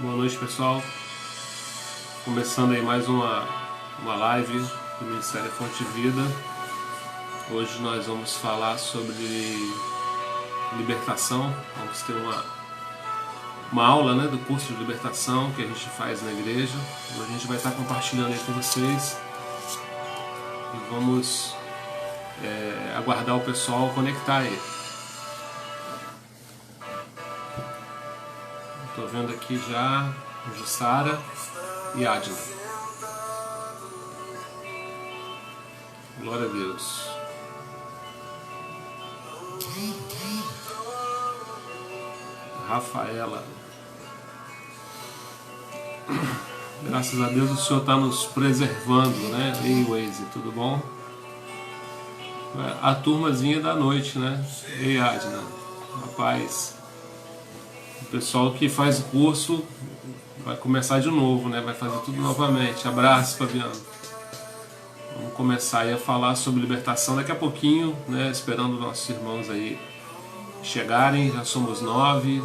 Boa noite, pessoal. Começando aí mais uma live do Ministério Fonte Vida. Hoje nós vamos falar sobre libertação. Vamos ter uma aula, do curso de libertação que a gente faz na igreja. Hoje a gente vai estar compartilhando aí com vocês e vamos aguardar o pessoal conectar aí. Estou vendo aqui já Jussara e Adna. Glória a Deus. Rafaela. Graças a Deus o Senhor está nos preservando, né? Ei, Waze, tudo bom? A turmazinha da noite, né? Ei, Adna. Rapaz, o pessoal que faz o curso vai começar de novo, né? Vai fazer tudo novamente. Abraço, Fabiano. Vamos começar aí a falar sobre libertação daqui a pouquinho, né? Esperando nossos irmãos aí chegarem. Já somos 9.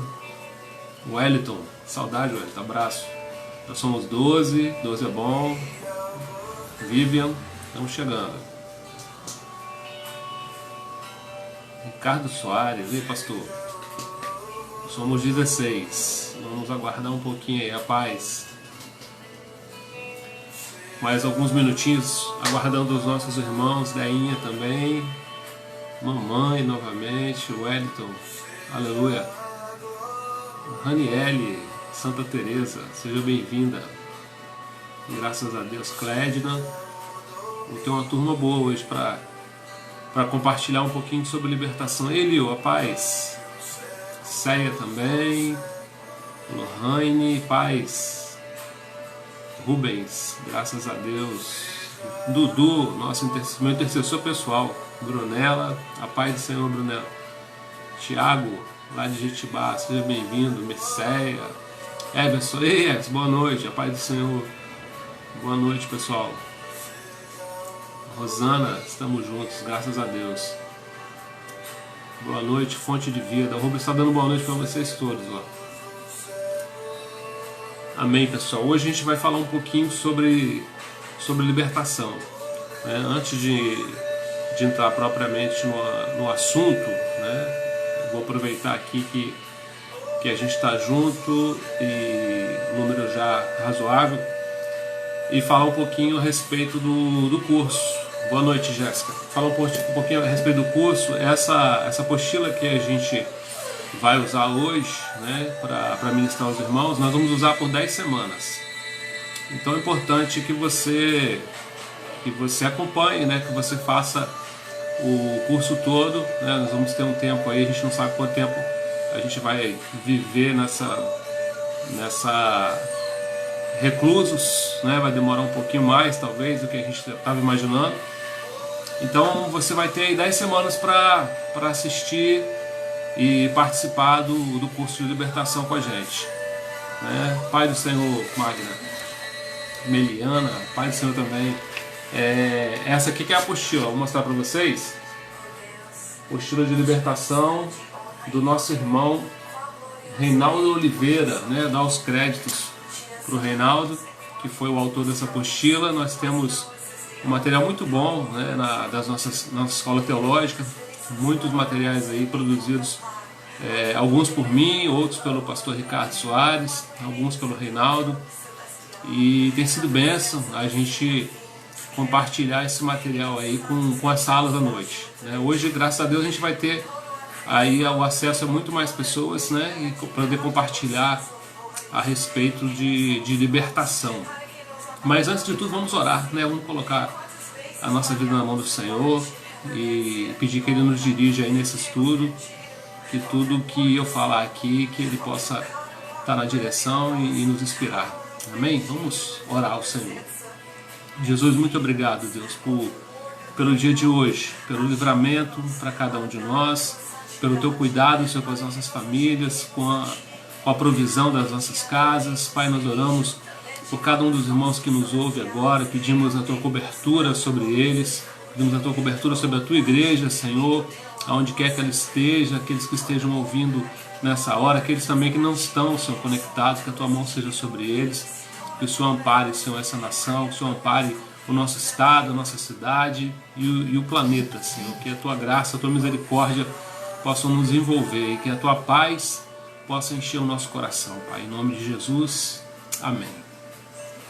Wellington, saudade, Wellington. Abraço. Já somos 12. 12 é bom. Vivian, estamos chegando. Ricardo Soares, e pastor? Somos 16. Vamos aguardar um pouquinho aí, rapaz. Mais alguns minutinhos aguardando os nossos irmãos. Deinha também. Mamãe novamente. Wellington. Aleluia. Raniele. Santa Teresa. Seja bem-vinda. Graças a Deus. Clédina. Vou ter uma turma boa hoje para compartilhar um pouquinho sobre libertação. Elio, rapaz. Céia também, Lohane, Paz, Rubens, graças a Deus, Dudu, meu intercessor pessoal, Brunella, a paz do Senhor, Brunella, Tiago, lá de Jetibá, seja bem-vindo, Merceia, Everson, ei Everson, boa noite, a paz do Senhor, boa noite pessoal, Rosana, estamos juntos, graças a Deus. Boa noite, Fonte de Vida. O Rubens está dando boa noite para vocês todos. Ó. Amém, pessoal. Hoje a gente vai falar um pouquinho sobre libertação. Né? Antes de entrar propriamente no assunto, né? Vou aproveitar aqui que a gente está junto e número já razoável e falar um pouquinho a respeito do curso. Boa noite, Jéssica. Fala um pouquinho a respeito do curso. Essa apostila que a gente vai usar hoje, né, para ministrar aos irmãos, nós vamos usar por 10 semanas. Então é importante que você acompanhe, né, que você faça o curso todo. Né, nós vamos ter um tempo aí, a gente não sabe quanto tempo a gente vai viver nessa reclusos, né, vai demorar um pouquinho mais, talvez, do que a gente estava imaginando. Então você vai ter aí 10 semanas para assistir e participar do curso de libertação com a gente. Né? Pai do Senhor, Magna, Meliana, Pai do Senhor também. Essa aqui que é a apostila, vou mostrar para vocês. Apostila de libertação do nosso irmão Reinaldo Oliveira, né? Dá os créditos para o Reinaldo, que foi o autor dessa apostila. Nós temos um material muito bom, né, nossa escola teológica, muitos materiais aí produzidos, alguns por mim, outros pelo pastor Ricardo Soares, alguns pelo Reinaldo, e tem sido bênção a gente compartilhar esse material aí com as salas à noite. Né? Hoje, graças a Deus, a gente vai ter aí o acesso a muito mais pessoas, né, e poder compartilhar a respeito de libertação. Mas antes de tudo, vamos orar, né? Vamos colocar a nossa vida na mão do Senhor e pedir que Ele nos dirija aí nesse estudo, que tudo que eu falar aqui, que Ele possa estar na direção e nos inspirar. Amém? Vamos orar ao Senhor. Jesus, muito obrigado, Deus, pelo dia de hoje, pelo livramento para cada um de nós, pelo Teu cuidado, Senhor, com as nossas famílias, com a provisão das nossas casas. Pai, nós oramos por cada um dos irmãos que nos ouve agora, pedimos a Tua cobertura sobre eles, pedimos a Tua cobertura sobre a Tua igreja, Senhor, aonde quer que ela esteja, aqueles que estejam ouvindo nessa hora, aqueles também que não estão, Senhor, conectados, que a Tua mão seja sobre eles, que o Senhor ampare, Senhor, essa nação, que o Senhor ampare o nosso estado, a nossa cidade e o planeta, Senhor, que a Tua graça, a Tua misericórdia possam nos envolver e que a Tua paz possa encher o nosso coração, Pai, em nome de Jesus, amém.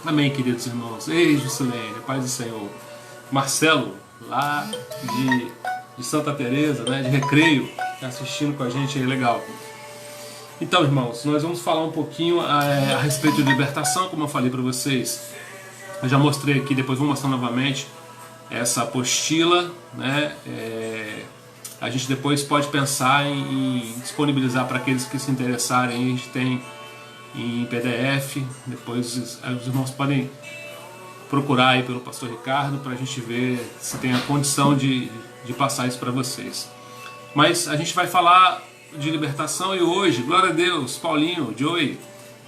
Amém, queridos irmãos. Ei, Juscelene, paz do Senhor. Marcelo, lá de Santa Teresa, né, de Recreio, tá assistindo com a gente aí, legal. Então, irmãos, nós vamos falar um pouquinho a respeito de libertação, como eu falei para vocês. Eu já mostrei aqui, depois vou mostrar novamente essa apostila, né? A gente depois pode pensar em disponibilizar para aqueles que se interessarem. A gente tem em PDF, depois os irmãos podem procurar aí pelo pastor Ricardo para a gente ver se tem a condição de passar isso para vocês. Mas a gente vai falar de libertação e hoje, glória a Deus, Paulinho, Joey,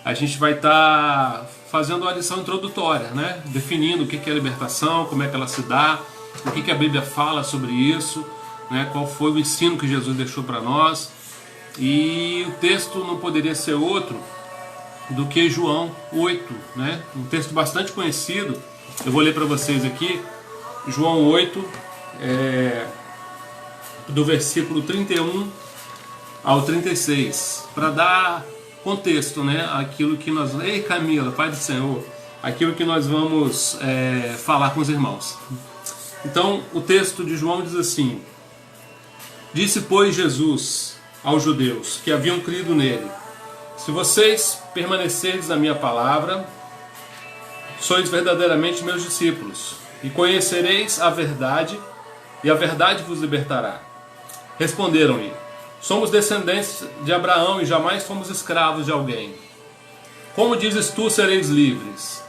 a gente vai estar fazendo uma lição introdutória, né? Definindo o que é libertação, como é que ela se dá, o que a Bíblia fala sobre isso, né? Qual foi o ensino que Jesus deixou para nós. E o texto não poderia ser outro do que João 8, né? Um texto bastante conhecido. Eu vou ler para vocês aqui, João 8, do versículo 31 ao 36, para dar contexto, né? Aquilo que nós... Ei, Camila, Pai do Senhor, aquilo que nós vamos falar com os irmãos. Então, o texto de João diz assim: Disse, pois, Jesus aos judeus que haviam crido nele: Se vocês permanecerdes na minha palavra, sois verdadeiramente meus discípulos, e conhecereis a verdade, e a verdade vos libertará. Responderam-lhe: Somos descendentes de Abraão e jamais fomos escravos de alguém. Como dizes tu, sereis livres?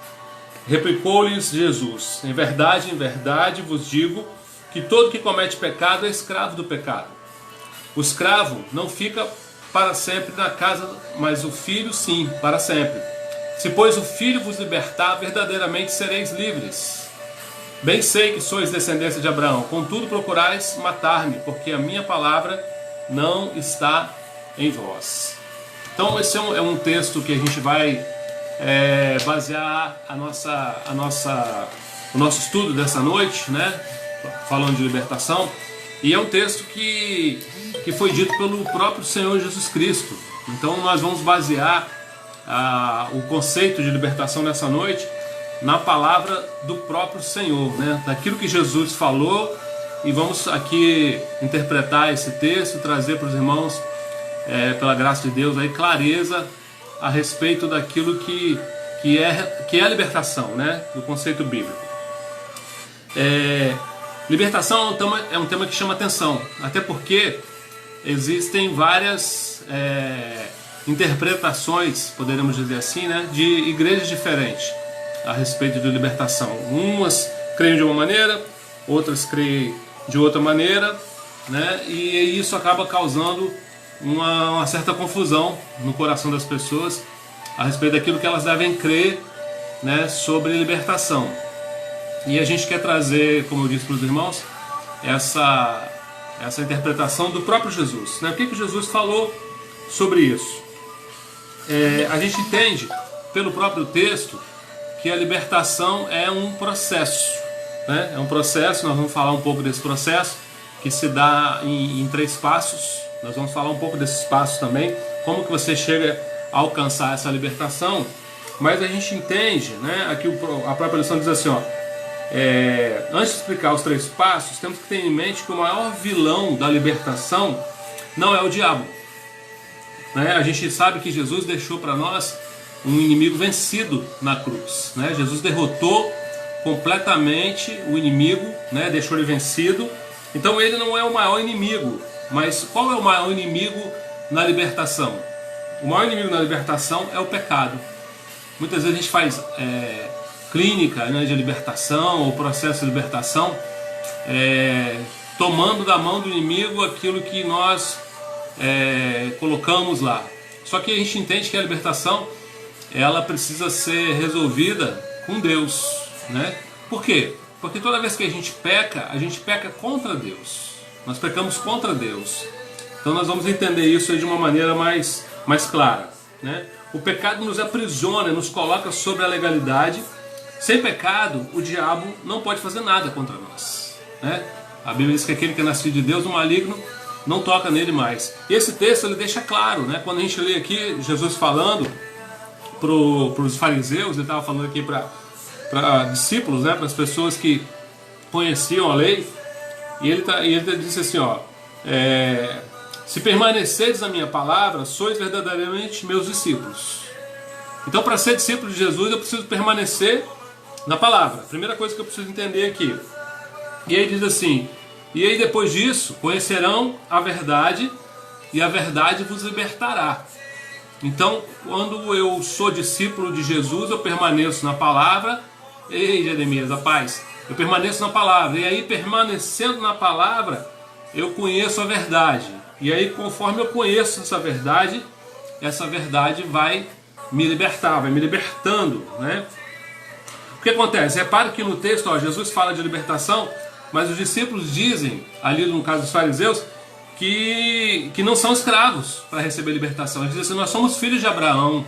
Replicou-lhes Jesus: em verdade vos digo que todo que comete pecado é escravo do pecado. O escravo não fica para sempre na casa, mas o filho sim, para sempre. Se, pois, o filho vos libertar, verdadeiramente sereis livres. Bem sei que sois descendência de Abraão, contudo procurais matar-me, porque a minha palavra não está em vós. Então esse é um texto que a gente vai basear o nosso estudo dessa noite, né? Falando de libertação. E é um texto que foi dito pelo próprio Senhor Jesus Cristo. Então nós vamos basear o conceito de libertação nessa noite na palavra do próprio Senhor, né? Daquilo que Jesus falou, e vamos aqui interpretar esse texto, trazer para os irmãos, pela graça de Deus, aí, clareza a respeito daquilo que é a libertação, né? Do conceito bíblico. Libertação é um tema que chama atenção, até porque existem várias interpretações, poderíamos dizer assim, né, de igrejas diferentes a respeito de libertação. Umas creem de uma maneira, outras creem de outra maneira, né, e isso acaba causando uma certa confusão no coração das pessoas a respeito daquilo que elas devem crer, né, sobre libertação. E a gente quer trazer, como eu disse para os irmãos, essa interpretação do próprio Jesus, né? O que Jesus falou sobre isso? A gente entende pelo próprio texto que a libertação é um processo, né? É um processo, nós vamos falar um pouco desse processo, que se dá em 3 passos. Nós vamos falar um pouco desses passos também, como que você chega a alcançar essa libertação. Mas a gente entende, né? Aqui a própria lição diz assim, ó, antes de explicar os 3 passos, temos que ter em mente que o maior vilão da libertação não é o diabo, né? A gente sabe que Jesus deixou para nós um inimigo vencido na cruz, né? Jesus derrotou completamente o inimigo, né? Deixou ele vencido. Então ele não é o maior inimigo. Mas qual é o maior inimigo na libertação? O maior inimigo na libertação é o pecado. Muitas vezes a gente faz clínica, né, de libertação, ou processo de libertação, tomando da mão do inimigo aquilo que nós colocamos lá. Só que a gente entende que a libertação ela precisa ser resolvida com Deus, né? Por quê? Porque toda vez que a gente peca contra Deus. Nós pecamos contra Deus. Então nós vamos entender isso aí de uma maneira mais clara, né? O pecado nos aprisiona, nos coloca sobre a legalidade. Sem pecado, o diabo não pode fazer nada contra nós, né? A Bíblia diz que aquele que é nascido de Deus, o maligno, não toca nele mais. E esse texto ele deixa claro, né? Quando a gente lê aqui Jesus falando para os fariseus, ele estava falando aqui para discípulos, né? Para as pessoas que conheciam a lei, e ele disse assim, ó, se permaneceres na minha palavra, sois verdadeiramente meus discípulos. Então, para ser discípulo de Jesus, eu preciso permanecer na palavra. Primeira coisa que eu preciso entender aqui. E aí diz assim, e aí depois disso, conhecerão a verdade, e a verdade vos libertará. Então, quando eu sou discípulo de Jesus, eu permaneço na palavra. Ei, Jeremias, a paz. Eu permaneço na palavra. E aí, permanecendo na palavra, eu conheço a verdade. E aí, conforme eu conheço essa verdade vai me libertar, vai me libertando, né? O que acontece? Repare que no texto, ó, Jesus fala de libertação, mas os discípulos dizem, ali no caso dos fariseus, que não são escravos para receber libertação. Eles dizem assim, nós somos filhos de Abraão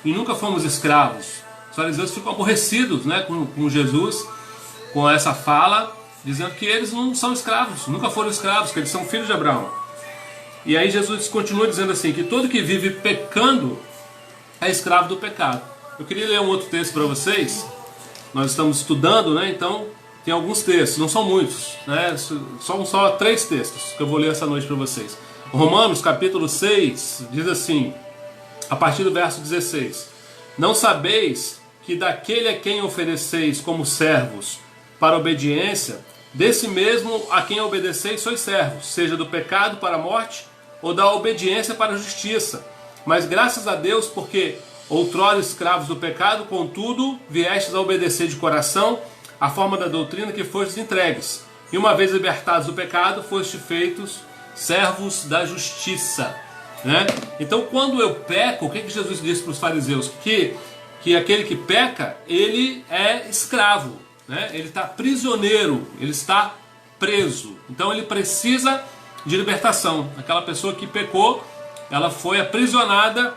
e nunca fomos escravos. Os fariseus ficam aborrecidos, né, com Jesus, com essa fala, dizendo que eles não são escravos, nunca foram escravos, que eles são filhos de Abraão. E aí Jesus continua dizendo assim, que todo que vive pecando é escravo do pecado. Eu queria ler um outro texto para vocês. Nós estamos estudando, né? Então tem alguns textos, não são muitos, né? São só 3 textos que eu vou ler essa noite para vocês. Romanos capítulo 6 diz assim, a partir do verso 16: não sabeis que daquele a quem ofereceis como servos para a obediência, desse mesmo a quem obedeceis sois servos, seja do pecado para a morte ou da obediência para a justiça. Mas graças a Deus, porque outrora escravos do pecado, contudo viestes a obedecer de coração a forma da doutrina que fostes entregues, e uma vez libertados do pecado, fostes feitos servos da justiça, né? Então, quando eu peco, o que Jesus disse para os fariseus? Que aquele que peca, ele é escravo, né? Ele está prisioneiro, ele está preso. Então ele precisa de libertação. Aquela pessoa que pecou, ela foi aprisionada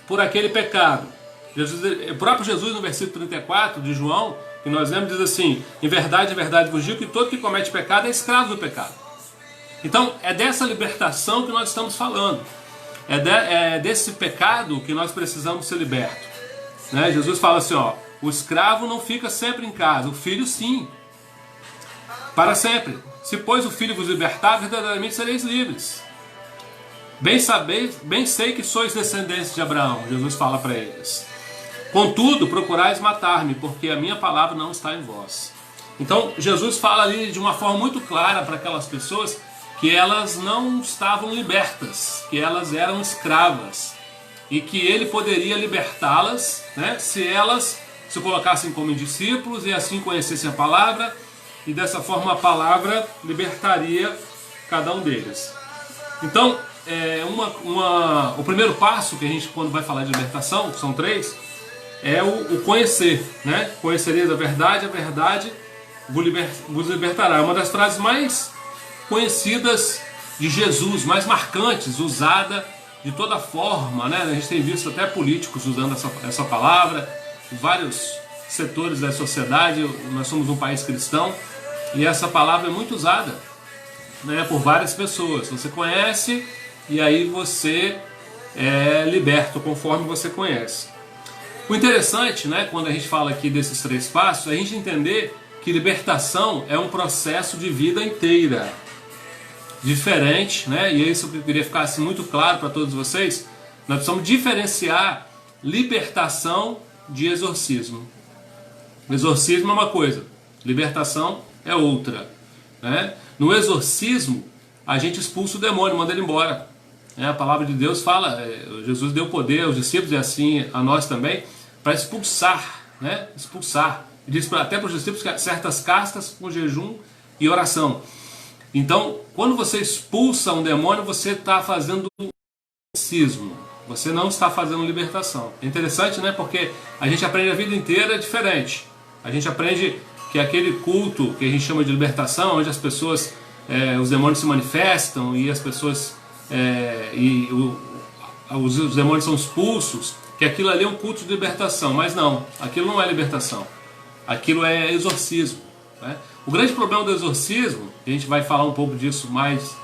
por aquele pecado. O próprio Jesus, no versículo 34 de João, que nós lemos, diz assim: em verdade vos digo que todo que comete pecado é escravo do pecado. Então é dessa libertação que nós estamos falando. É desse pecado que nós precisamos ser libertos, né? Jesus fala assim, ó, o escravo não fica sempre em casa, o filho sim, para sempre. Se pois o filho vos libertar, verdadeiramente sereis livres. Bem sei que sois descendentes de Abraão, Jesus fala para eles. Contudo, procurais matar-me, porque a minha palavra não está em vós. Então, Jesus fala ali de uma forma muito clara para aquelas pessoas que elas não estavam libertas, que elas eram escravas, e que ele poderia libertá-las, né, se elas se colocassem como discípulos e assim conhecessem a palavra, e dessa forma a palavra libertaria cada um deles. Então, o primeiro passo que a gente, quando vai falar de libertação, são 3, é o conhecer, né? Conhecereis a verdade vos libertará. É uma das frases mais conhecidas de Jesus, mais marcantes, usada de toda forma, né? A gente tem visto até políticos usando essa palavra, em vários setores da sociedade. Nós somos um país cristão e essa palavra é muito usada, né, por várias pessoas. Você conhece e aí você é liberto conforme você conhece. O interessante, né, quando a gente fala aqui desses 3 passos, é a gente entender que libertação é um processo de vida inteira, diferente, né? E isso eu queria ficar assim, muito claro para todos vocês. Nós precisamos diferenciar libertação de exorcismo. Exorcismo é uma coisa, libertação é outra, né? No exorcismo, a gente expulsa o demônio, manda ele embora. A palavra de Deus fala, Jesus deu poder aos discípulos e assim a nós também, para expulsar, né? Expulsar. Ele diz até para os discípulos que certas castas com jejum e oração. Então, quando você expulsa um demônio, você está fazendo exorcismo. Você não está fazendo libertação. É interessante, né? Porque a gente aprende a vida inteira diferente. A gente aprende que aquele culto que a gente chama de libertação, onde as pessoas, os demônios se manifestam e as pessoas os demônios são expulsos, que aquilo ali é um culto de libertação. Mas não, aquilo não é libertação, aquilo é exorcismo, né? O grande problema do exorcismo, e a gente vai falar um pouco disso mais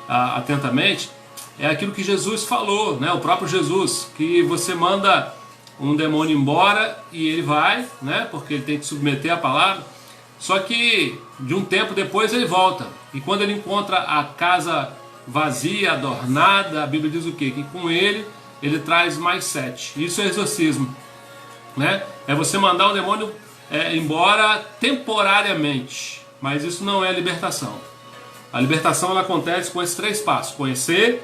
atentamente, é aquilo que Jesus falou, né? O próprio Jesus, que você manda um demônio embora e ele vai, né? Porque ele tem que submeter a palavra. Só que de um tempo depois ele volta, e quando ele encontra a casa vazia, adornada, a Bíblia diz o quê? Que com ele traz mais 7. Isso é exorcismo, né? É você mandar o demônio embora temporariamente, mas isso não é libertação. A libertação ela acontece com esses 3 passos: conhecer,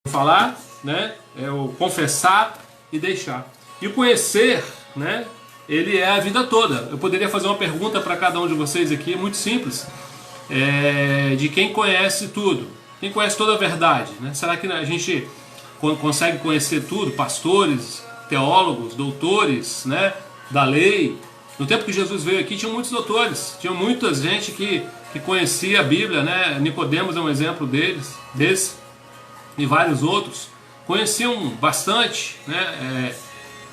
falar, né? É o confessar e deixar. E o conhecer, né? Ele é a vida toda. Eu poderia fazer uma pergunta para cada um de vocês aqui, muito simples, de quem conhece tudo, quem conhece toda a verdade, né? Será que a gente consegue conhecer tudo? Pastores, teólogos, doutores, né? Da lei. No tempo que Jesus veio aqui, tinha muitos doutores, tinha muita gente que conhecia a Bíblia, né? Nicodemos é um exemplo desse, e vários outros conheciam bastante, né?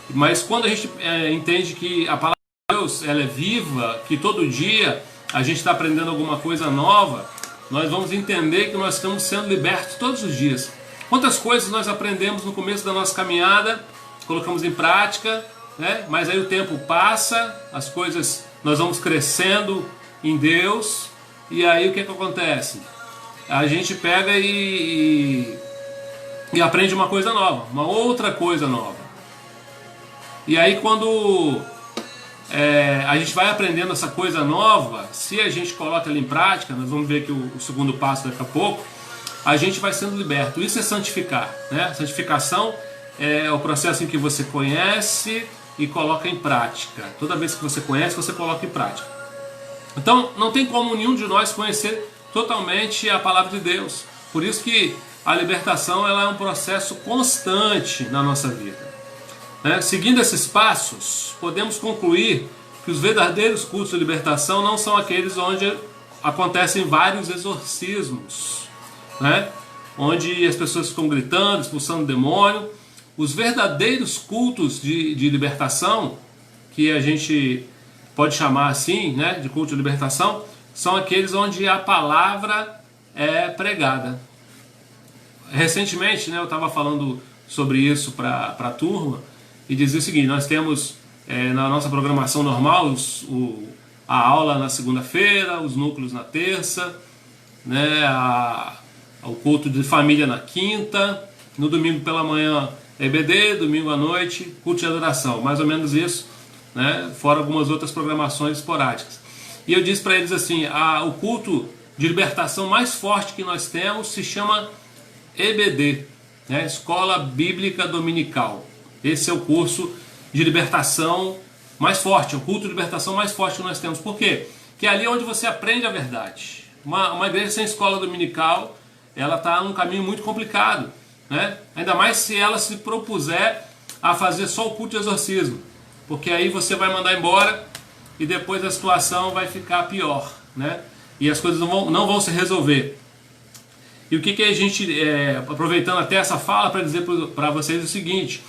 Mas quando a gente entende que a palavra de Deus ela é viva, que todo dia a gente está aprendendo alguma coisa nova, nós vamos entender que nós estamos sendo libertos todos os dias. Quantas coisas nós aprendemos no começo da nossa caminhada, colocamos em prática, né? Mas aí o tempo passa, as coisas, nós vamos crescendo em Deus, e aí o que acontece? A gente pega e aprende uma coisa nova, uma outra coisa nova. E aí quando a gente vai aprendendo essa coisa nova, se a gente coloca ela em prática, nós vamos ver aqui o segundo passo daqui a pouco, a gente vai sendo liberto. Isso é santificar, né? Santificação é o processo em que você conhece e coloca em prática. Toda vez que você conhece, você coloca em prática. Então não tem como nenhum de nós conhecer totalmente a palavra de Deus. Por isso que a libertação ela é um processo constante na nossa vida. Seguindo esses passos, podemos concluir que os verdadeiros cultos de libertação não são aqueles onde acontecem vários exorcismos, né? Onde as pessoas ficam gritando, expulsando o demônio. Os verdadeiros cultos de libertação, que a gente pode chamar assim, né, de culto de libertação, são aqueles onde a palavra é pregada. Recentemente, né, eu estava falando sobre isso para a turma, e dizia o seguinte: nós temos na nossa programação normal a aula na segunda-feira, os núcleos na terça, né, o culto de família na quinta, no domingo pela manhã EBD, domingo à noite culto de adoração, mais ou menos isso, né, fora algumas outras programações esporádicas. E eu disse para eles assim: o culto de libertação mais forte que nós temos se chama EBD, né, Escola Bíblica Dominical. Esse é o curso de libertação mais forte, o culto de libertação mais forte que nós temos. Por quê? Porque é ali onde você aprende a verdade. Uma igreja sem escola dominical, ela está num caminho muito complicado, né? Ainda mais se ela se propuser a fazer só o culto de exorcismo, porque aí você vai mandar embora e depois a situação vai ficar pior, né? E as coisas não vão se resolver. E o que a gente, aproveitando até essa fala para dizer para vocês o seguinte: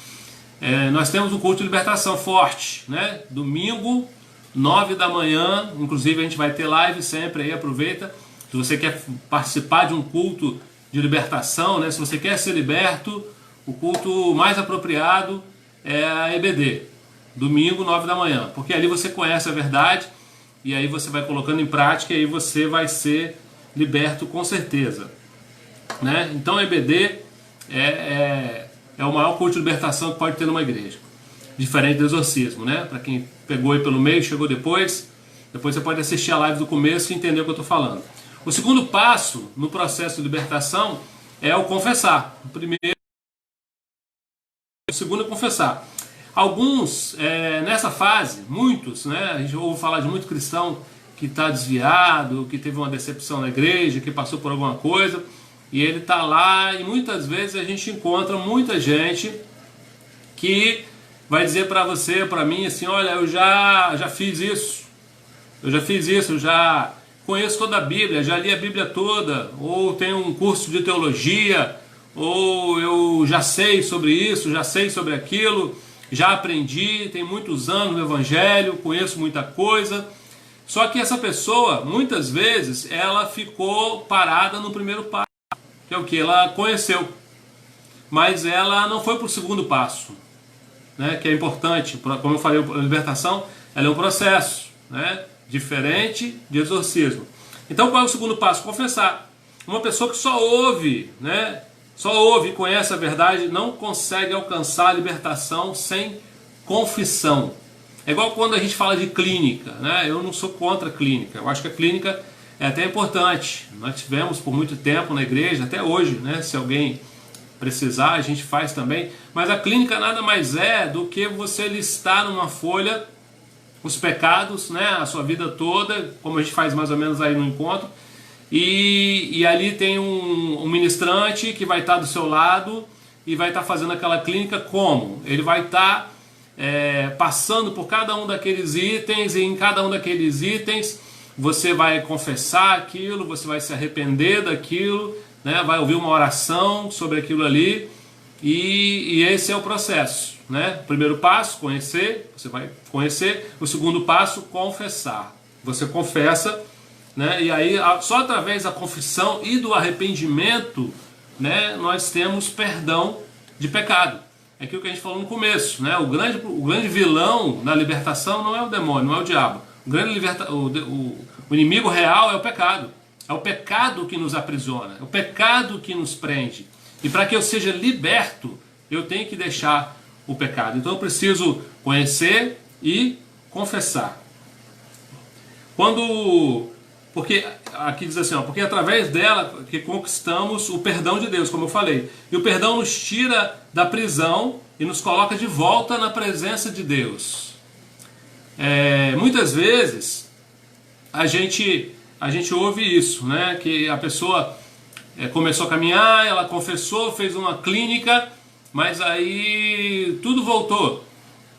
nós temos um culto de libertação forte, né? Domingo, 9 da manhã, inclusive a gente vai ter live sempre aí, aproveita. Se você quer participar de um culto de libertação, né? Se você quer ser liberto, o culto mais apropriado é a EBD, domingo, 9 da manhã, porque ali você conhece a verdade e aí você vai colocando em prática e aí você vai ser liberto com certeza, né? Então a EBD é o maior culto de libertação que pode ter numa igreja, diferente do exorcismo, né? Para quem pegou aí pelo meio, chegou depois você pode assistir a live do começo e entender o que eu estou falando. O segundo passo no processo de libertação é o confessar. O primeiro, o segundo é confessar. Alguns, nessa fase, muitos, né? A gente ouve falar de muito cristão que está desviado, que teve uma decepção na igreja, que passou por alguma coisa, e ele está lá, e muitas vezes a gente encontra muita gente que vai dizer para você, para mim, assim: olha, eu já fiz isso, eu já conheço toda a Bíblia, já li a Bíblia toda, ou tenho um curso de teologia, ou eu já sei sobre isso, já sei sobre aquilo, já aprendi, tem muitos anos no Evangelho, conheço muita coisa. Só que essa pessoa, muitas vezes, ela ficou parada no primeiro passo, que é o que? Ela conheceu, mas ela não foi para o segundo passo, né? Que é importante. Como eu falei, a libertação ela é um processo, né? Diferente de exorcismo. Então qual é o segundo passo? Confessar. Uma pessoa que só ouve, né? Só ouve e conhece a verdade, não consegue alcançar a libertação sem confissão. É igual quando a gente fala de clínica, né? Eu não sou contra a clínica, eu acho que a clínica é até importante. Nós tivemos por muito tempo na igreja, até hoje, né? Se alguém precisar, a gente faz também. Mas a clínica nada mais é do que você listar numa folha os pecados, né? A sua vida toda, como a gente faz mais ou menos aí no encontro. E ali tem um ministrante que vai estar do seu lado e vai estar fazendo aquela clínica como? Ele vai estar passando por cada um daqueles itens, e em cada um daqueles itens você vai confessar aquilo, você vai se arrepender daquilo, né? Vai ouvir uma oração sobre aquilo ali, e esse é o processo, né? O primeiro passo, conhecer, você vai conhecer. O segundo passo, confessar. Você confessa, né? E aí só através da confissão e do arrependimento, né, nós temos perdão de pecado. É aquilo que a gente falou no começo, né? O grande vilão na libertação não é o demônio, não é o diabo. O inimigo real é o pecado. É o pecado que nos aprisiona, é o pecado que nos prende. E para que eu seja liberto, eu tenho que deixar o pecado. Então eu preciso conhecer e confessar. Porque aqui diz assim, porque através dela que conquistamos o perdão de Deus, como eu falei. E o perdão nos tira da prisão e nos coloca de volta na presença de Deus. Muitas vezes a gente ouve isso, né? Que a pessoa começou a caminhar, ela confessou, fez uma clínica, mas aí tudo voltou,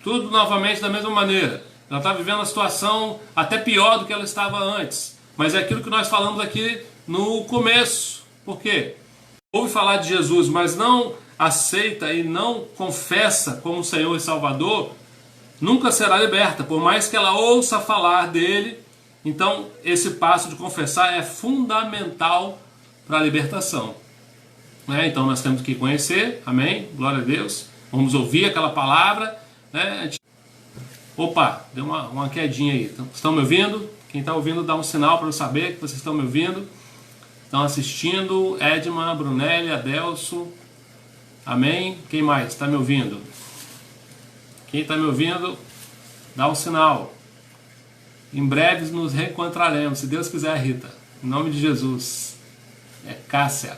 tudo novamente da mesma maneira. Ela está vivendo uma situação até pior do que ela estava antes. Mas é aquilo que nós falamos aqui no começo. Por quê? Ouve falar de Jesus, mas não aceita e não confessa como Senhor e Salvador, nunca será liberta, por mais que ela ouça falar dele. Então esse passo de confessar é fundamental para a libertação. Então nós temos que conhecer, amém? Glória a Deus. Vamos ouvir aquela palavra, né? Opa, deu uma quedinha aí. Estão me ouvindo? Quem está ouvindo dá um sinal para eu saber que vocês estão me ouvindo. Estão assistindo. Edma, Brunelli, Adelso. Amém? Quem mais está me ouvindo? Quem está me ouvindo, dá um sinal. Em breve nos reencontraremos, se Deus quiser, Rita. Em nome de Jesus. Cássia.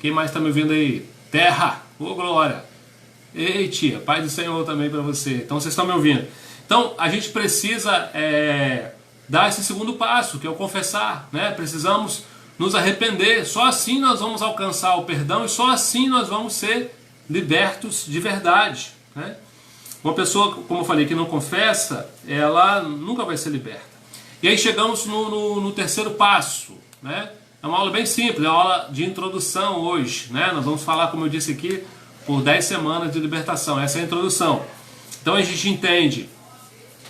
Quem mais está me ouvindo aí? Terra. Ô, glória. Ei, tia, paz do Senhor também para você. Então vocês estão me ouvindo. Então a gente precisa dar esse segundo passo, que é o confessar, né? Precisamos nos arrepender. Só assim nós vamos alcançar o perdão e só assim nós vamos ser libertos de verdade, né? Uma pessoa, como eu falei, que não confessa, ela nunca vai ser liberta. E aí chegamos no terceiro passo, né? É uma aula bem simples, é uma aula de introdução hoje, né? Nós vamos falar, como eu disse aqui, por 10 semanas de libertação. Essa é a introdução. Então a gente entende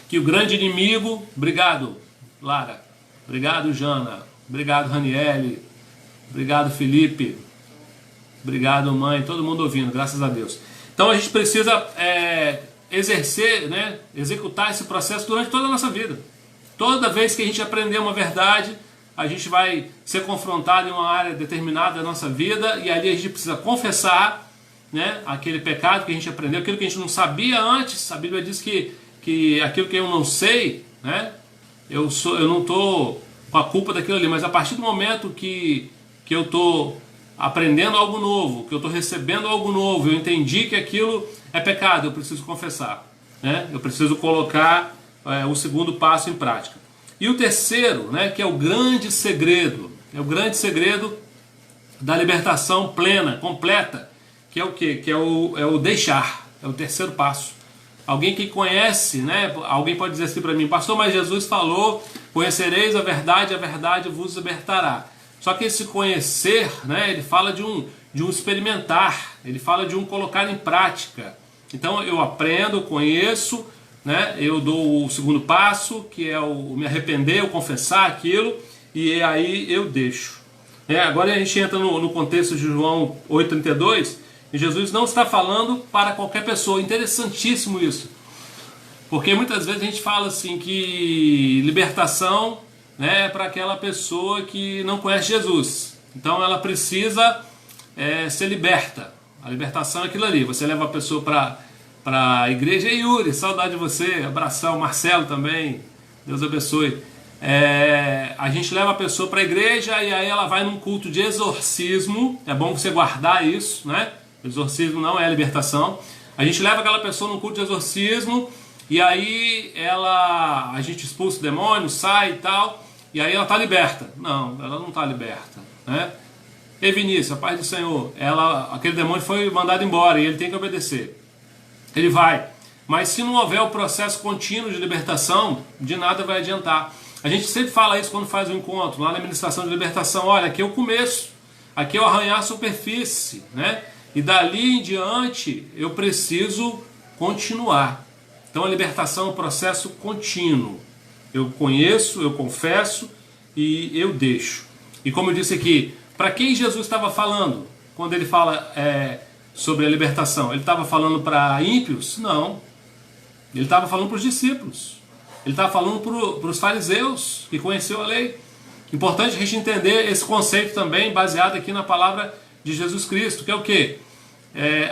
que o grande inimigo... Obrigado, Lara. Obrigado, Jana. Obrigado, Raniele. Obrigado, Felipe. Obrigado, mãe. Todo mundo ouvindo, graças a Deus. Então a gente precisa exercer, né, executar esse processo durante toda a nossa vida. Toda vez que a gente aprender uma verdade, a gente vai ser confrontado em uma área determinada da nossa vida, e ali a gente precisa confessar, né, aquele pecado que a gente aprendeu, aquilo que a gente não sabia antes. A Bíblia diz que aquilo que eu não sei, né, eu não estou com a culpa daquilo ali, mas a partir do momento que eu estou aprendendo algo novo, que eu estou recebendo algo novo, eu entendi que aquilo é pecado, eu preciso confessar, né? Eu preciso colocar o segundo passo em prática. E o terceiro, né, que é o grande segredo, da libertação plena, completa, que é o quê? Que é o deixar, é o terceiro passo. Alguém que conhece, né? Alguém pode dizer assim para mim: pastor, mas Jesus falou, conhecereis a verdade vos libertará. Só que esse conhecer, né, ele fala de de um experimentar, ele fala de um colocar em prática. Então eu aprendo, conheço, né? Eu dou o segundo passo, que é o me arrepender, o confessar aquilo, e aí eu deixo. Agora a gente entra no contexto de João 8,32, e Jesus não está falando para qualquer pessoa. Interessantíssimo isso. Porque muitas vezes a gente fala assim que libertação, né, é para aquela pessoa que não conhece Jesus. Então ela precisa ser liberta. A libertação é aquilo ali. Você leva a pessoa para a igreja. E Yuri, saudade de você. Abração. Marcelo também. Deus abençoe. A gente leva a pessoa para a igreja e aí ela vai num culto de exorcismo. É bom você guardar isso, né? O exorcismo não é libertação. A gente leva aquela pessoa num culto de exorcismo e aí a gente expulsa o demônio, sai e tal, e aí ela está liberta. Não, ela não está liberta, né? E Vinícius, a paz do Senhor, aquele demônio foi mandado embora e ele tem que obedecer. Ele vai. Mas se não houver o processo contínuo de libertação, de nada vai adiantar. A gente sempre fala isso quando faz um encontro, lá na administração de libertação. Olha, aqui é o começo, aqui é o arranhar a superfície, né? E dali em diante eu preciso continuar. Então a libertação é um processo contínuo. Eu conheço, eu confesso e eu deixo. E como eu disse aqui, para quem Jesus estava falando quando ele fala sobre a libertação? Ele estava falando para ímpios? Não. Ele estava falando para os discípulos. Ele estava falando para os fariseus que conheciam a lei. Importante a gente entender esse conceito também, baseado aqui na palavra de Jesus Cristo, que é o quê?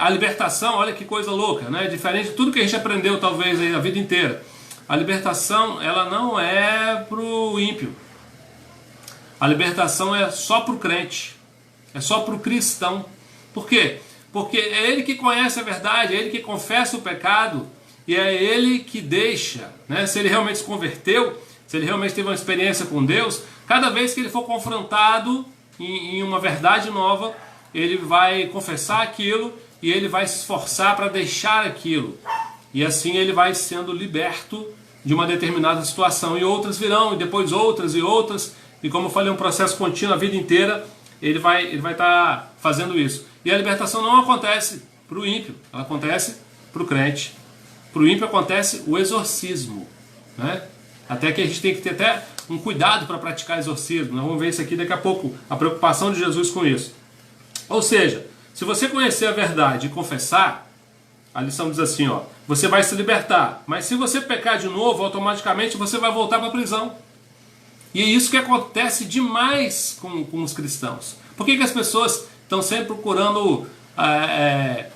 A libertação, olha que coisa louca, né? Diferente de tudo que a gente aprendeu talvez aí a vida inteira. A libertação, ela não é para o ímpio. A libertação é só para o crente. É só para o cristão. Por quê? Porque é ele que conhece a verdade, é ele que confessa o pecado e é ele que deixa, né? Se ele realmente se converteu, se ele realmente teve uma experiência com Deus, cada vez que ele for confrontado em uma verdade nova, ele vai confessar aquilo e ele vai se esforçar para deixar aquilo. E assim ele vai sendo liberto de uma determinada situação. E outras virão, e depois outras e outras. E como eu falei, um processo contínuo a vida inteira, ele vai estar fazendo isso. E a libertação não acontece para o ímpio, ela acontece para o crente. Para o ímpio acontece o exorcismo, né? Até que a gente tem que ter até um cuidado para praticar exorcismo. Nós vamos ver isso aqui daqui a pouco, a preocupação de Jesus com isso. Ou seja, se você conhecer a verdade e confessar, a lição diz assim, ó, você vai se libertar. Mas se você pecar de novo, automaticamente você vai voltar para a prisão. E é isso que acontece demais com os cristãos. Por que as pessoas estão sempre procurando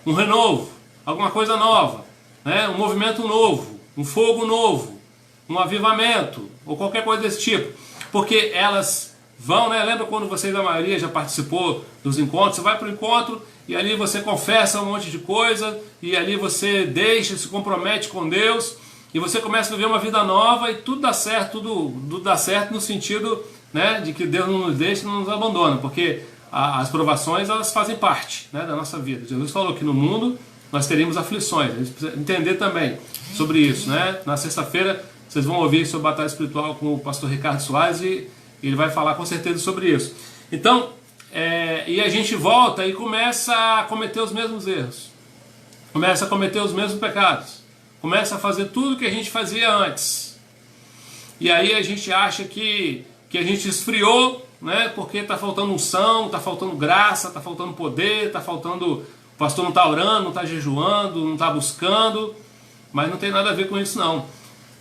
um renovo, alguma coisa nova, né? Um movimento novo, um fogo novo, um avivamento, ou qualquer coisa desse tipo? Porque elas vão, né? Lembra quando vocês, a maioria, já participou dos encontros? Você vai para o encontro e ali você confessa um monte de coisa, e ali você deixa, se compromete com Deus, e você começa a viver uma vida nova e tudo dá certo, tudo dá certo no sentido, né, de que Deus não nos deixa e não nos abandona, porque as provações, elas fazem parte, né, da nossa vida. Jesus falou que no mundo nós teríamos aflições. A gente precisa entender também sobre isso, né? Na sexta-feira vocês vão ouvir sobre batalha espiritual com o pastor Ricardo Soares e ele vai falar com certeza sobre isso. Então, e a gente volta e começa a cometer os mesmos erros, começa a cometer os mesmos pecados, começa a fazer tudo que a gente fazia antes. E aí a gente acha que a gente esfriou, né? Porque está faltando unção, está faltando graça, está faltando poder, está faltando... O pastor não está orando, não está jejuando, não está buscando, mas não tem nada a ver com isso não.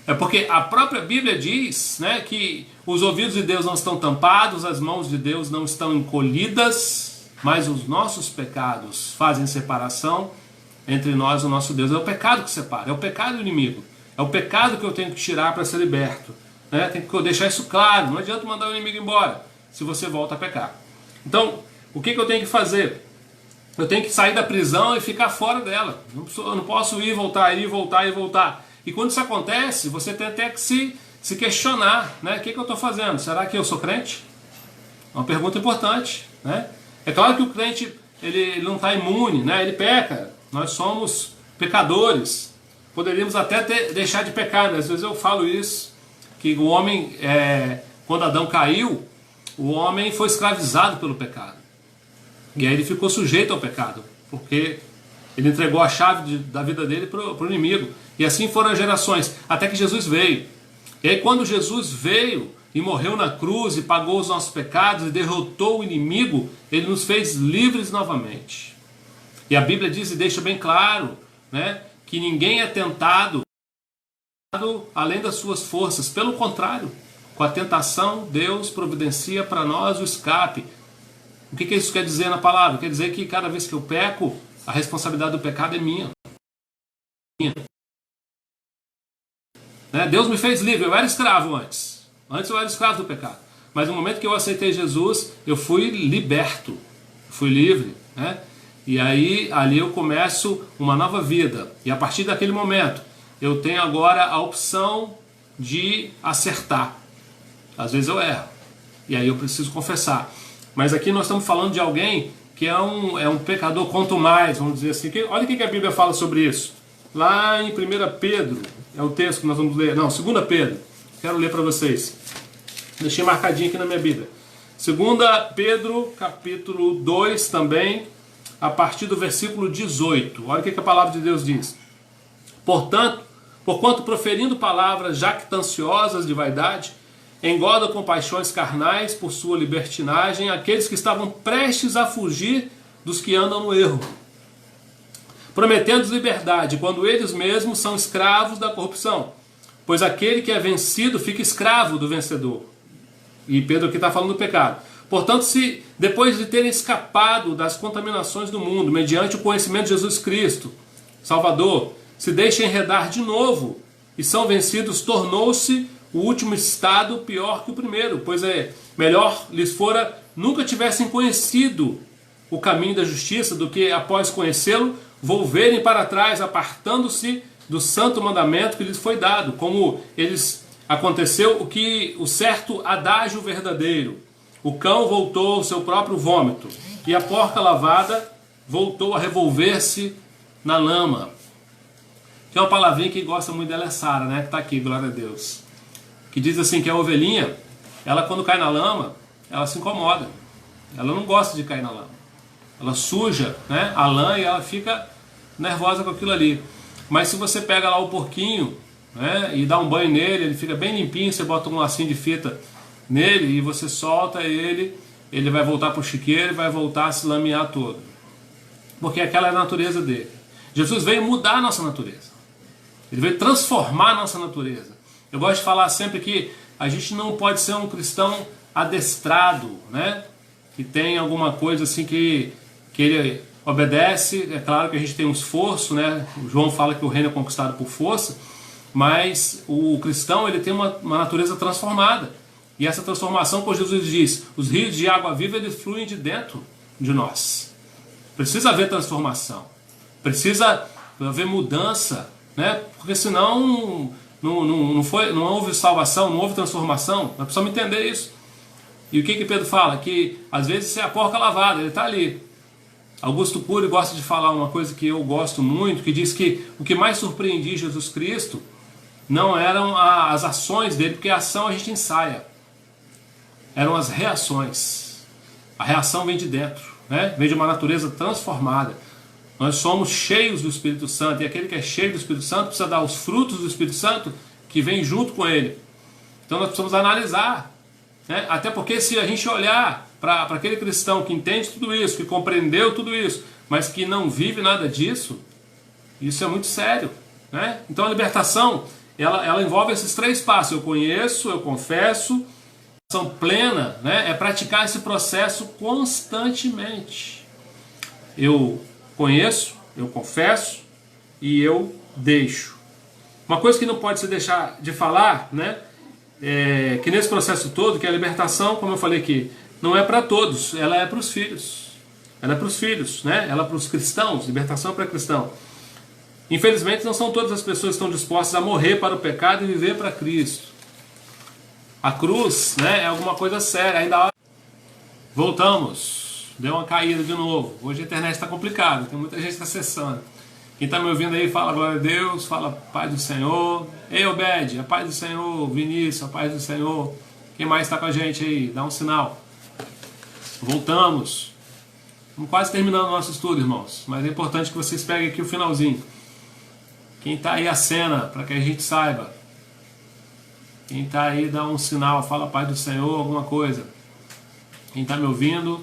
É porque a própria Bíblia diz, né, que os ouvidos de Deus não estão tampados, as mãos de Deus não estão encolhidas, mas os nossos pecados fazem separação entre nós e o nosso Deus. É o pecado que separa, é o pecado inimigo, é o pecado que eu tenho que tirar para ser liberto, né? Tem que deixar isso claro. Não adianta mandar o inimigo embora se você volta a pecar. Então, o que eu tenho que fazer? Eu tenho que sair da prisão e ficar fora dela. Eu não posso ir, voltar, ir, voltar e voltar. E quando isso acontece, você tem até que se questionar, né? O que eu estou fazendo? Será que eu sou crente? É uma pergunta importante, né? É claro que o crente ele não está imune, né? Ele peca. Nós somos pecadores. Poderíamos até deixar de pecar, né? Às vezes eu falo isso, que o homem, quando Adão caiu, o homem foi escravizado pelo pecado. E aí ele ficou sujeito ao pecado, porque ele entregou a chave da vida dele para o inimigo. E assim foram as gerações, até que Jesus veio. E aí quando Jesus veio e morreu na cruz e pagou os nossos pecados e derrotou o inimigo, ele nos fez livres novamente. E a Bíblia diz e deixa bem claro, né, que ninguém é tentado além das suas forças. Pelo contrário, com a tentação, Deus providencia para nós o escape. O que isso quer dizer na palavra? Quer dizer que cada vez que eu peco, a responsabilidade do pecado é minha. Né? Deus me fez livre, eu era escravo antes. Antes eu era escravo do pecado. Mas no momento que eu aceitei Jesus, eu fui liberto, fui livre. Né? E aí, ali eu começo uma nova vida. E a partir daquele momento, eu tenho agora a opção de acertar. Às vezes eu erro. E aí eu preciso confessar. Mas aqui nós estamos falando de alguém que é um pecador quanto mais, vamos dizer assim. Olha o que a Bíblia fala sobre isso. Lá em 1 Pedro, é o texto que nós vamos ler. Não, 2 Pedro. Quero ler para vocês. Deixei marcadinho aqui na minha Bíblia. 2 Pedro, capítulo 2 também, a partir do versículo 18. Olha o que a palavra de Deus diz. Porquanto proferindo palavras jactanciosas de vaidade, engoda com paixões carnais por sua libertinagem aqueles que estavam prestes a fugir dos que andam no erro, prometendo liberdade, quando eles mesmos são escravos da corrupção. Pois aquele que é vencido fica escravo do vencedor. E Pedro aqui está falando do pecado. Portanto, se depois de terem escapado das contaminações do mundo, mediante o conhecimento de Jesus Cristo, Salvador, se deixam enredar de novo e são vencidos, tornou-se o último estado pior que o primeiro, pois melhor lhes fora nunca tivessem conhecido o caminho da justiça do que, após conhecê-lo, volverem para trás, apartando-se do santo mandamento que lhes foi dado, como aconteceu o certo adágio verdadeiro. O cão voltou ao seu próprio vômito, e a porca lavada voltou a revolver-se na lama. Que é uma palavrinha que gosta muito dela, é Sara, né? Que está aqui, glória a Deus. Que diz assim que a ovelhinha, ela quando cai na lama, ela se incomoda. Ela não gosta de cair na lama. Ela suja, né, a lã e ela fica nervosa com aquilo ali. Mas se você pega lá o porquinho, né, e dá um banho nele, ele fica bem limpinho, você bota um lacinho de fita nele e você solta ele vai voltar para o chiqueiro e vai voltar a se lamear todo. Porque aquela é a natureza dele. Jesus veio mudar a nossa natureza. Ele veio transformar a nossa natureza. Eu gosto de falar sempre que a gente não pode ser um cristão adestrado, né? Que tem alguma coisa assim que ele obedece. É claro que a gente tem um esforço, né? O João fala que o reino é conquistado por força, mas o cristão ele tem uma natureza transformada. E essa transformação, como Jesus diz, os rios de água viva eles fluem de dentro de nós. Precisa haver transformação, precisa haver mudança, né? Porque senão não houve salvação, não houve transformação. Nós precisamos entender isso. E o que Pedro fala? Que às vezes é a porca lavada, ele está ali. Augusto Cury gosta de falar uma coisa que eu gosto muito, que diz que o que mais surpreendia Jesus Cristo não eram as ações dele, porque a ação a gente ensaia. Eram as reações. A reação vem de dentro, né? Vem de uma natureza transformada. Nós somos cheios do Espírito Santo, e aquele que é cheio do Espírito Santo precisa dar os frutos do Espírito Santo que vem junto com ele. Então nós precisamos analisar, né? Até porque se a gente olhar para aquele cristão que entende tudo isso, que compreendeu tudo isso, mas que não vive nada disso, isso é muito sério, né? Então a libertação, ela envolve esses 3 passos. Eu conheço, eu confesso. A ação plena, né, é praticar esse processo constantemente. Eu conheço, eu confesso e eu deixo. Uma coisa que não pode se deixar de falar, né, é que nesse processo todo, que a libertação, como eu falei aqui, não é para todos, ela é para os filhos. Ela é para os filhos, né? Ela é para os cristãos, libertação é para cristão. Infelizmente não são todas as pessoas que estão dispostas a morrer para o pecado e viver para Cristo. A cruz, né, é alguma coisa séria. Ainda voltamos. Deu uma caída de novo. Hoje a internet está complicada, tem muita gente acessando. Quem está me ouvindo aí, fala glória a Deus, fala paz do Senhor. Ei, Obed, a paz do Senhor. Vinícius, a paz do Senhor. Quem mais está com a gente aí? Dá um sinal. Voltamos. Estamos quase terminando o nosso estudo, irmãos, mas é importante que vocês peguem aqui o finalzinho. Quem está aí, acena, para que a gente saiba. Quem está aí, dá um sinal, fala Pai do Senhor, alguma coisa. Quem está me ouvindo?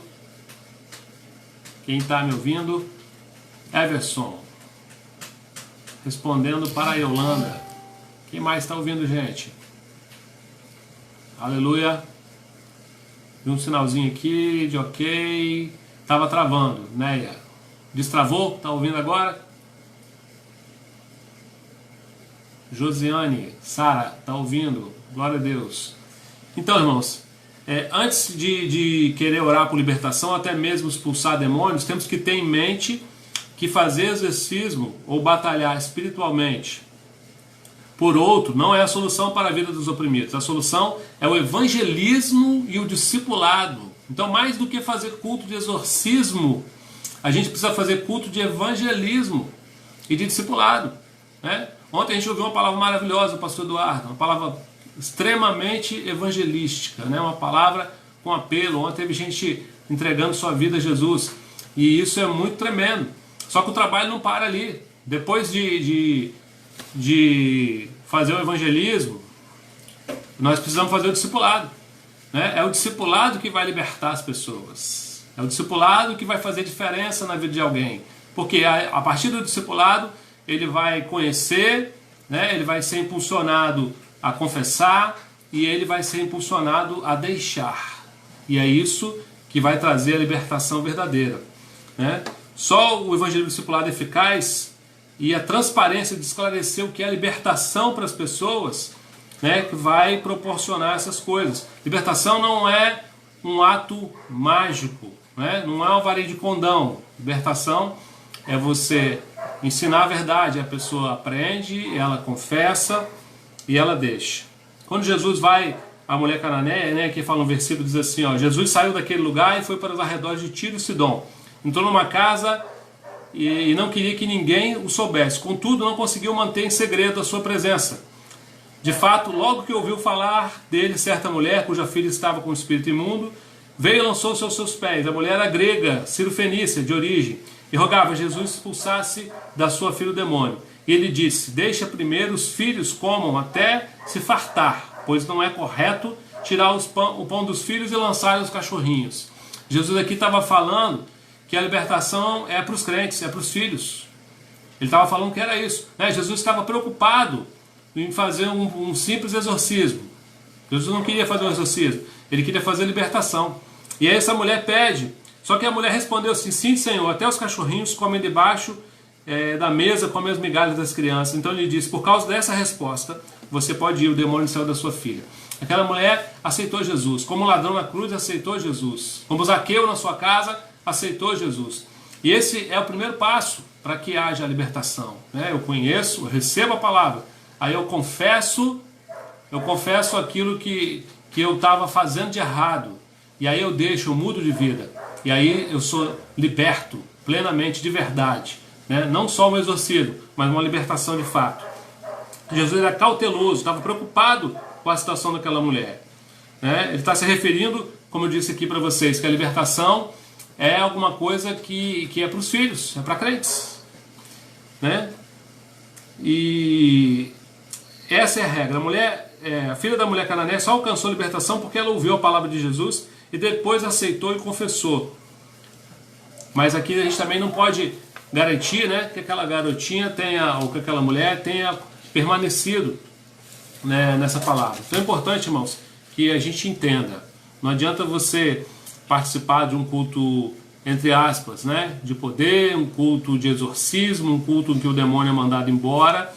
Quem está me ouvindo? Everson. Respondendo para a Yolanda. Quem mais está ouvindo, gente? Aleluia. Vi um sinalzinho aqui de ok. Estava travando, Neia. Destravou? Está ouvindo agora? Josiane, Sara, está ouvindo? Glória a Deus. Então, irmãos, antes de querer orar por libertação, até mesmo expulsar demônios, temos que ter em mente que fazer exorcismo ou batalhar espiritualmente por outro não é a solução para a vida dos oprimidos. A solução é o evangelismo e o discipulado. Então, mais do que fazer culto de exorcismo, a gente precisa fazer culto de evangelismo e de discipulado, né? Ontem a gente ouviu uma palavra maravilhosa do pastor Eduardo, uma palavra extremamente evangelística, né? Uma palavra com apelo. Ontem teve gente entregando sua vida a Jesus, e isso é muito tremendo. Só que o trabalho não para ali. Depois de fazer o evangelismo, nós precisamos fazer o discipulado, né? É o discipulado que vai libertar as pessoas, é o discipulado que vai fazer diferença na vida de alguém, porque a partir do discipulado ele vai conhecer, né? Ele vai ser impulsionado a confessar e ele vai ser impulsionado a deixar, e é isso que vai trazer a libertação verdadeira, né? Só o evangelismo discipulado eficaz e a transparência de esclarecer o que é libertação para as pessoas, né, que vai proporcionar essas coisas. Libertação não é um ato mágico, né? Não é um varinho de condão. Libertação é você ensinar a verdade, a pessoa aprende, ela confessa e ela deixa. Quando Jesus vai à mulher cananeia, né, que fala um versículo, diz assim, ó, Jesus saiu daquele lugar e foi para os arredores de Tiro e Sidom. Entrou numa casa e não queria que ninguém o soubesse. Contudo, não conseguiu manter em segredo a sua presença. De fato, logo que ouviu falar dele, certa mulher, cuja filha estava com o espírito imundo, veio e lançou-se aos seus pés. A mulher era grega, cirofenícia de origem, e rogava a Jesus expulsasse da sua filha o demônio. E ele disse, deixa primeiro os filhos comam até se fartar, pois não é correto tirar o pão dos filhos e lançar aos cachorrinhos. Jesus aqui estava falando que a libertação é para os crentes, é para os filhos. Ele estava falando que era isso, né? Jesus estava preocupado em fazer um simples exorcismo. Jesus não queria fazer um exorcismo, ele queria fazer libertação. E aí essa mulher pede, só que a mulher respondeu assim, sim Senhor, até os cachorrinhos comem debaixo da mesa, comem as migalhas das crianças. Então ele disse, por causa dessa resposta, você pode ir, o demônio saiu da sua filha. Aquela mulher aceitou Jesus, como o ladrão na cruz aceitou Jesus, como Zaqueu na sua casa aceitou Jesus. E esse é o primeiro passo para que haja a libertação, né? Eu conheço, eu recebo a palavra, aí eu confesso aquilo que eu estava fazendo de errado, e aí eu deixo, eu mudo de vida, e aí eu sou liberto plenamente, de verdade, né? Não só um exorcismo, mas uma libertação de fato. Jesus era cauteloso, estava preocupado com a situação daquela mulher, né? Ele está se referindo, como eu disse aqui para vocês, que a libertação é alguma coisa que é para os filhos, é para crentes, né? E essa é a regra. A filha da mulher cananeia só alcançou a libertação porque ela ouviu a palavra de Jesus e depois aceitou e confessou. Mas aqui a gente também não pode garantir, né, que aquela garotinha tenha, ou que aquela mulher tenha permanecido, né, nessa palavra. Então é importante, irmãos, que a gente entenda. Não adianta você participar de um culto, entre aspas, né, de poder, um culto de exorcismo, um culto em que o demônio é mandado embora,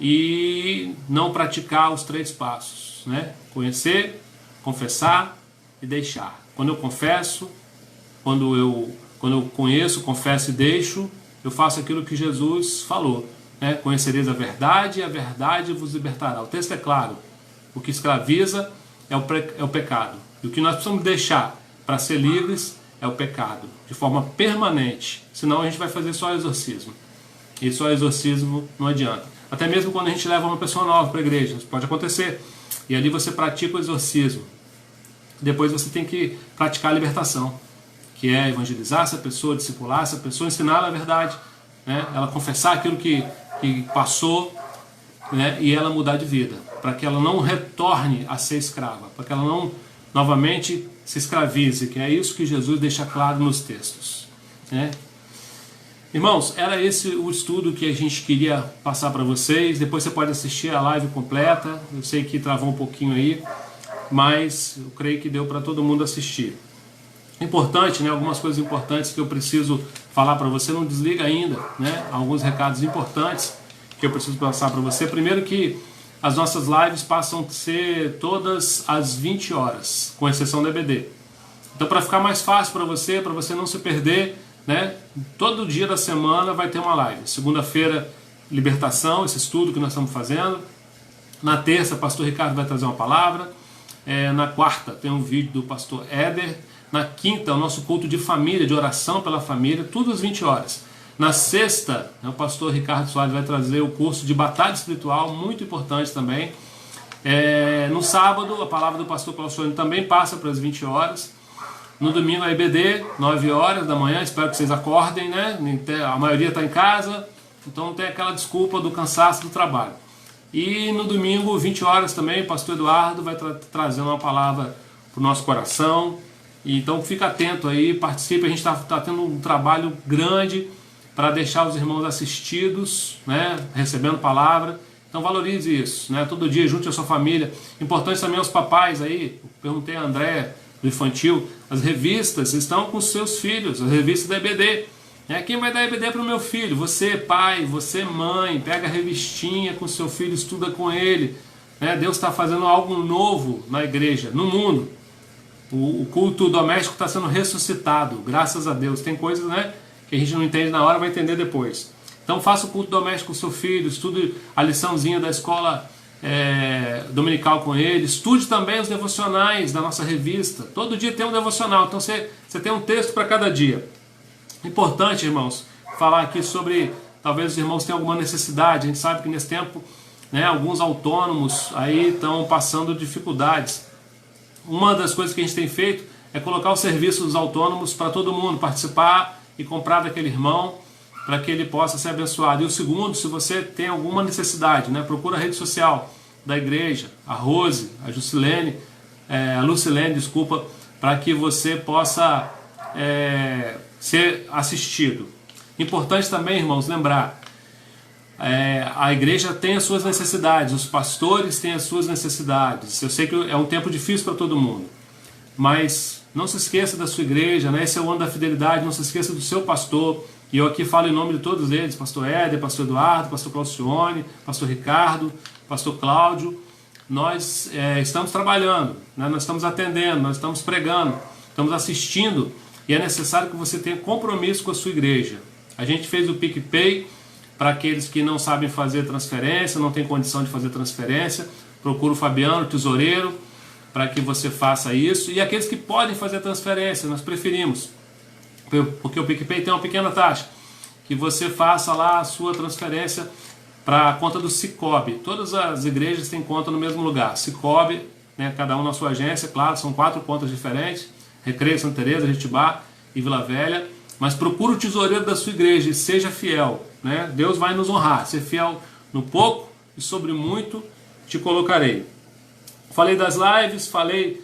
e não praticar os 3 passos, né? Conhecer, confessar e deixar. Quando eu confesso, quando eu conheço, confesso e deixo, eu faço aquilo que Jesus falou, né? Conhecereis a verdade e a verdade vos libertará. O texto é claro, o que escraviza é o pecado, e o que nós precisamos deixar para ser livres é o pecado, de forma permanente, senão a gente vai fazer só exorcismo, e só exorcismo não adianta. Até mesmo quando a gente leva uma pessoa nova para a igreja, isso pode acontecer, e ali você pratica o exorcismo, depois você tem que praticar a libertação, que é evangelizar essa pessoa, discipular essa pessoa, ensiná-la a verdade, né? Ela confessar aquilo que passou, né? E ela mudar de vida, para que ela não retorne a ser escrava, para que ela não novamente se escravize, que é isso que Jesus deixa claro nos textos, né? Irmãos, era esse o estudo que a gente queria passar para vocês. Depois você pode assistir a live completa. Eu sei que travou um pouquinho aí, mas eu creio que deu para todo mundo assistir. Importante, né? Algumas coisas importantes que eu preciso falar para você. Não desliga ainda, né? Alguns recados importantes que eu preciso passar para você. Primeiro que as nossas lives passam a ser todas às 20 horas, com exceção da EBD. Então, para ficar mais fácil para você não se perder, né? Todo dia da semana vai ter uma live. Segunda-feira, libertação, esse estudo que nós estamos fazendo. Na terça, o pastor Ricardo vai trazer uma palavra. Na quarta, tem um vídeo do pastor Éder. Na quinta, o nosso culto de família, de oração pela família, tudo às 20 horas. Na sexta, o pastor Ricardo Soares vai trazer o curso de batalha espiritual, muito importante também. No sábado, a palavra do pastor Claucione também passa para as 20 horas. No domingo a EBD, 9 horas da manhã, espero que vocês acordem, né? A maioria está em casa, então não tem aquela desculpa do cansaço do trabalho. E no domingo, 20 horas também, o pastor Eduardo vai trazendo uma palavra para o nosso coração. Então fica atento aí, participe, a gente está tendo um trabalho grande para deixar os irmãos assistidos, né? Recebendo palavra. Então valorize isso, né? Todo dia junte a sua família. Importante também aos papais aí, perguntei a André, do infantil, as revistas estão com os seus filhos, as revistas da EBD. Quem vai dar EBD para o meu filho? Você, pai, você, mãe, pega a revistinha com o seu filho, estuda com ele. Deus está fazendo algo novo na igreja, no mundo. O culto doméstico está sendo ressuscitado, graças a Deus. Tem coisas, né, que a gente não entende na hora, vai entender depois. Então faça o culto doméstico com o seu filho, estude a liçãozinha da escola dominical com ele, estude também os devocionais da nossa revista. Todo dia tem um devocional, então você tem um texto para cada dia. Importante, irmãos, falar aqui sobre, talvez os irmãos tenham alguma necessidade. A gente sabe que nesse tempo, né, alguns autônomos aí estão passando dificuldades. Uma das coisas que a gente tem feito é colocar o serviço dos autônomos para todo mundo participar e comprar daquele irmão, para que ele possa ser abençoado. E o segundo, se você tem alguma necessidade, né, procura a rede social da igreja, a Rose, a Lucilene, desculpa, para que você possa ser assistido. Importante também, irmãos, lembrar, a igreja tem as suas necessidades, os pastores têm as suas necessidades. Eu sei que é um tempo difícil para todo mundo, mas não se esqueça da sua igreja, né? Esse é o ano da fidelidade, não se esqueça do seu pastor. E eu aqui falo em nome de todos eles, pastor Éder, pastor Eduardo, pastor Claucione, pastor Ricardo, pastor Cláudio. Nós estamos trabalhando, né? Nós estamos atendendo, nós estamos pregando, estamos assistindo, e é necessário que você tenha compromisso com a sua igreja. A gente fez o PicPay para aqueles que não sabem fazer transferência, não tem condição de fazer transferência, procura o Fabiano, tesoureiro, para que você faça isso. E aqueles que podem fazer transferência, nós preferimos, porque o PicPay tem uma pequena taxa, que você faça lá a sua transferência para a conta do Cicobi. Todas as igrejas têm conta no mesmo lugar. Cicobi, né, cada um na sua agência, claro, são 4 contas diferentes, Recreio, Santa Teresa, Jetibá e Vila Velha, mas procura o tesoureiro da sua igreja e seja fiel, né? Deus vai nos honrar, ser fiel no pouco e sobre muito te colocarei. Falei das lives, falei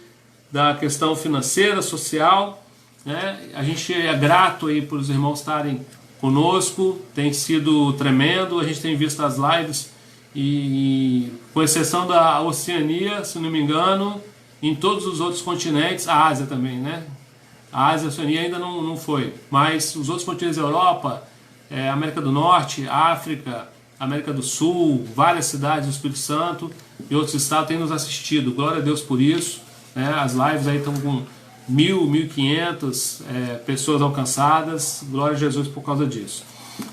da questão financeira, social, né? A gente é grato aí por os irmãos estarem conosco, tem sido tremendo, a gente tem visto as lives e com exceção da Oceania, se não me engano, em todos os outros continentes, a Ásia também, né? A Ásia, a Oceania ainda não foi, mas os outros continentes, Europa, América do Norte, África, América do Sul, várias cidades do Espírito Santo e outros estados têm nos assistido, glória a Deus por isso, né? As lives aí estão com 1.500 pessoas alcançadas, glória a Jesus por causa disso.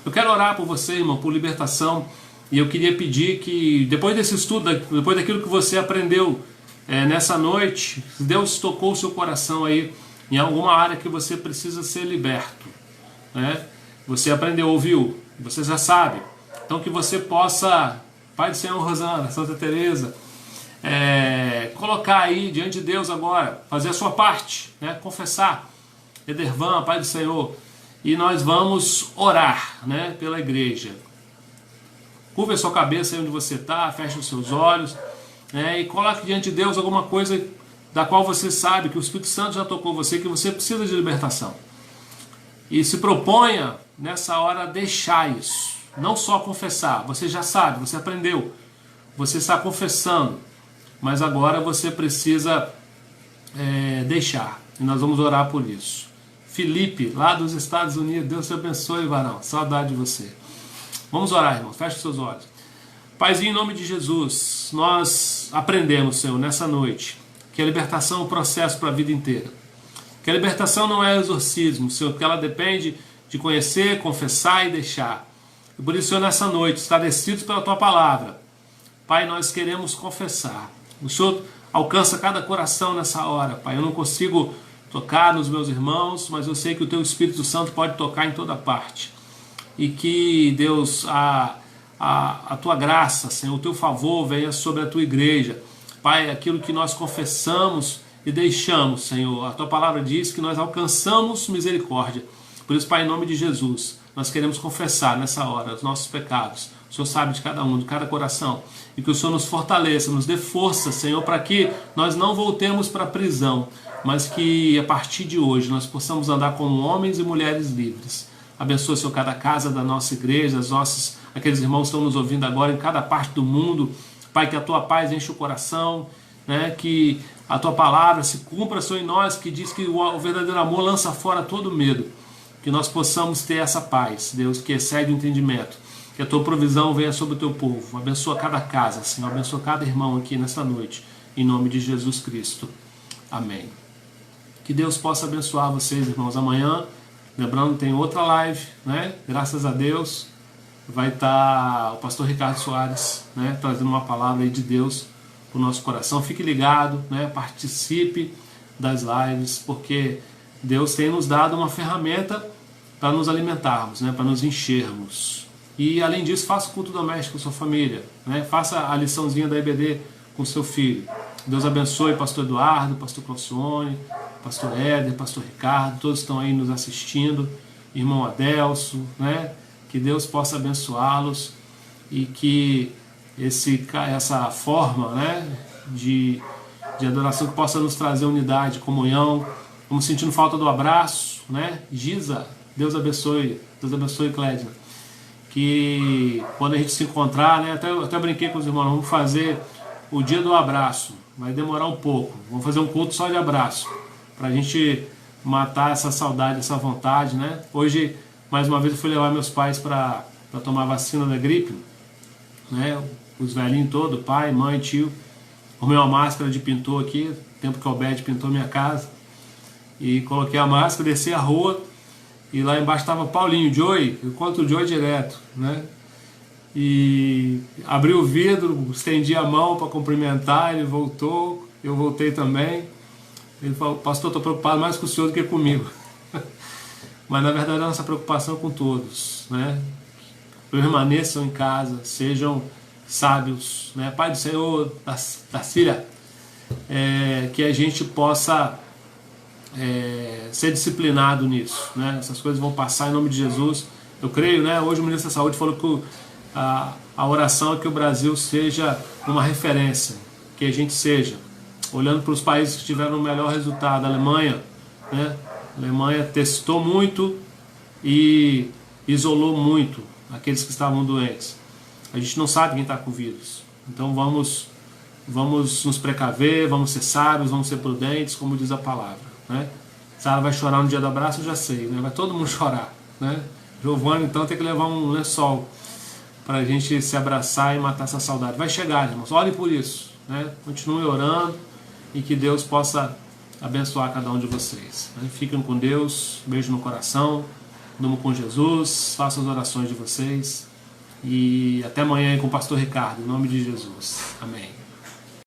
Eu quero orar por você, irmão, por libertação, e eu queria pedir que depois desse estudo, depois daquilo que você aprendeu nessa noite, Deus tocou o seu coração aí em alguma área que você precisa ser liberto, né? Você aprendeu, ouviu, você já sabe. Então que você possa, Pai do Senhor, Rosana, Santa Teresa, colocar aí diante de Deus agora, fazer a sua parte, né? Confessar, Edervan, Pai do Senhor. E nós vamos orar, né, pela igreja. Curva a sua cabeça aí onde você está, feche os seus olhos, né, e coloque diante de Deus alguma coisa da qual você sabe que o Espírito Santo já tocou você, que você precisa de libertação. E se proponha nessa hora a deixar isso. Não só confessar, você já sabe, você aprendeu, você está confessando, mas agora você precisa deixar. E nós vamos orar por isso. Felipe, lá dos Estados Unidos, Deus te abençoe, varão. Saudade de você. Vamos orar, irmãos. Feche os seus olhos. Paizinho, em nome de Jesus, nós aprendemos, Senhor, nessa noite, que a libertação é um processo para a vida inteira. Que a libertação não é exorcismo, Senhor, porque ela depende de conhecer, confessar e deixar. E por isso, Senhor, nessa noite, esclarecidos pela Tua palavra, Pai, nós queremos confessar. O Senhor alcança cada coração nessa hora, Pai. Eu não consigo tocar nos meus irmãos, mas eu sei que o Teu Espírito Santo pode tocar em toda parte. E que, Deus, a Tua graça, Senhor, o Teu favor venha sobre a Tua igreja. Pai, aquilo que nós confessamos e deixamos, Senhor. A Tua palavra diz que nós alcançamos misericórdia. Por isso, Pai, em nome de Jesus, nós queremos confessar nessa hora os nossos pecados. O Senhor sabe de cada um, de cada coração. E que o Senhor nos fortaleça, nos dê força, Senhor, para que nós não voltemos para a prisão, mas que a partir de hoje nós possamos andar como homens e mulheres livres. Abençoa, Senhor, cada casa da nossa igreja, aqueles irmãos que estão nos ouvindo agora em cada parte do mundo. Pai, que a Tua paz enche o coração, né? Que a Tua palavra se cumpra, Senhor, em nós, que diz que o verdadeiro amor lança fora todo medo. Que nós possamos ter essa paz, Deus, que excede o entendimento. Que a Tua provisão venha sobre o Teu povo. Abençoa cada casa, Senhor. Abençoa cada irmão aqui nessa noite. Em nome de Jesus Cristo. Amém. Que Deus possa abençoar vocês, irmãos. Amanhã, lembrando, tem outra live, né? Graças a Deus. Vai estar o pastor Ricardo Soares, né, trazendo uma palavra aí de Deus para o nosso coração. Fique ligado, né? Participe das lives, porque Deus tem nos dado uma ferramenta para nos alimentarmos, né? Para nos enchermos. E além disso, faça o culto doméstico com sua família, né? Faça a liçãozinha da EBD com seu filho. Deus abençoe pastor Eduardo, pastor Claucione, pastor Éder, pastor Ricardo, todos estão aí nos assistindo, irmão Adelso, né? Que Deus possa abençoá-los e que essa forma, né, de adoração que possa nos trazer unidade, comunhão. Estamos sentindo falta do abraço, né? Giza, Deus abençoe Clédia. Que quando a gente se encontrar, né, até brinquei com os irmãos, vamos fazer o dia do abraço. Vai demorar um pouco. Vamos fazer um culto só de abraço, para a gente matar essa saudade, essa vontade, né? Hoje, mais uma vez, eu fui levar meus pais para tomar a vacina da gripe, né? Os velhinhos todos, pai, mãe, tio. Arrumei uma máscara de pintor aqui, tempo que o Albete pintou minha casa. E coloquei a máscara, desci a rua, e lá embaixo estava Paulinho, Joey, eu conto o Joey direto, né? E abri o vidro, estendi a mão para cumprimentar, ele voltou, eu voltei também. Ele falou: pastor, estou preocupado mais com o senhor do que comigo. Mas na verdade a nossa preocupação é com todos, né? Permaneçam em casa, sejam sábios, né? Pai do Senhor, da Síria, que a gente possa ser disciplinado nisso, né? Essas coisas vão passar em nome de Jesus. Eu creio, né? Hoje o ministro da Saúde falou que a oração é que o Brasil seja uma referência, que a gente seja, olhando para os países que tiveram o melhor resultado. A Alemanha, né? A Alemanha testou muito e isolou muito aqueles que estavam doentes. A gente não sabe quem está com o vírus. Então vamos nos precaver, vamos ser sábios, vamos ser prudentes, como diz a palavra, né? Sara vai chorar no dia do abraço, eu já sei, né? Vai todo mundo chorar, né? Giovana, então, tem que levar um lençol para a gente se abraçar e matar essa saudade. Vai chegar, irmãos. Olhem por isso, né? Continue orando e que Deus possa abençoar cada um de vocês, né? Fiquem com Deus, beijo no coração, durmam com Jesus, façam as orações de vocês e até amanhã aí com o pastor Ricardo, em nome de Jesus. Amém.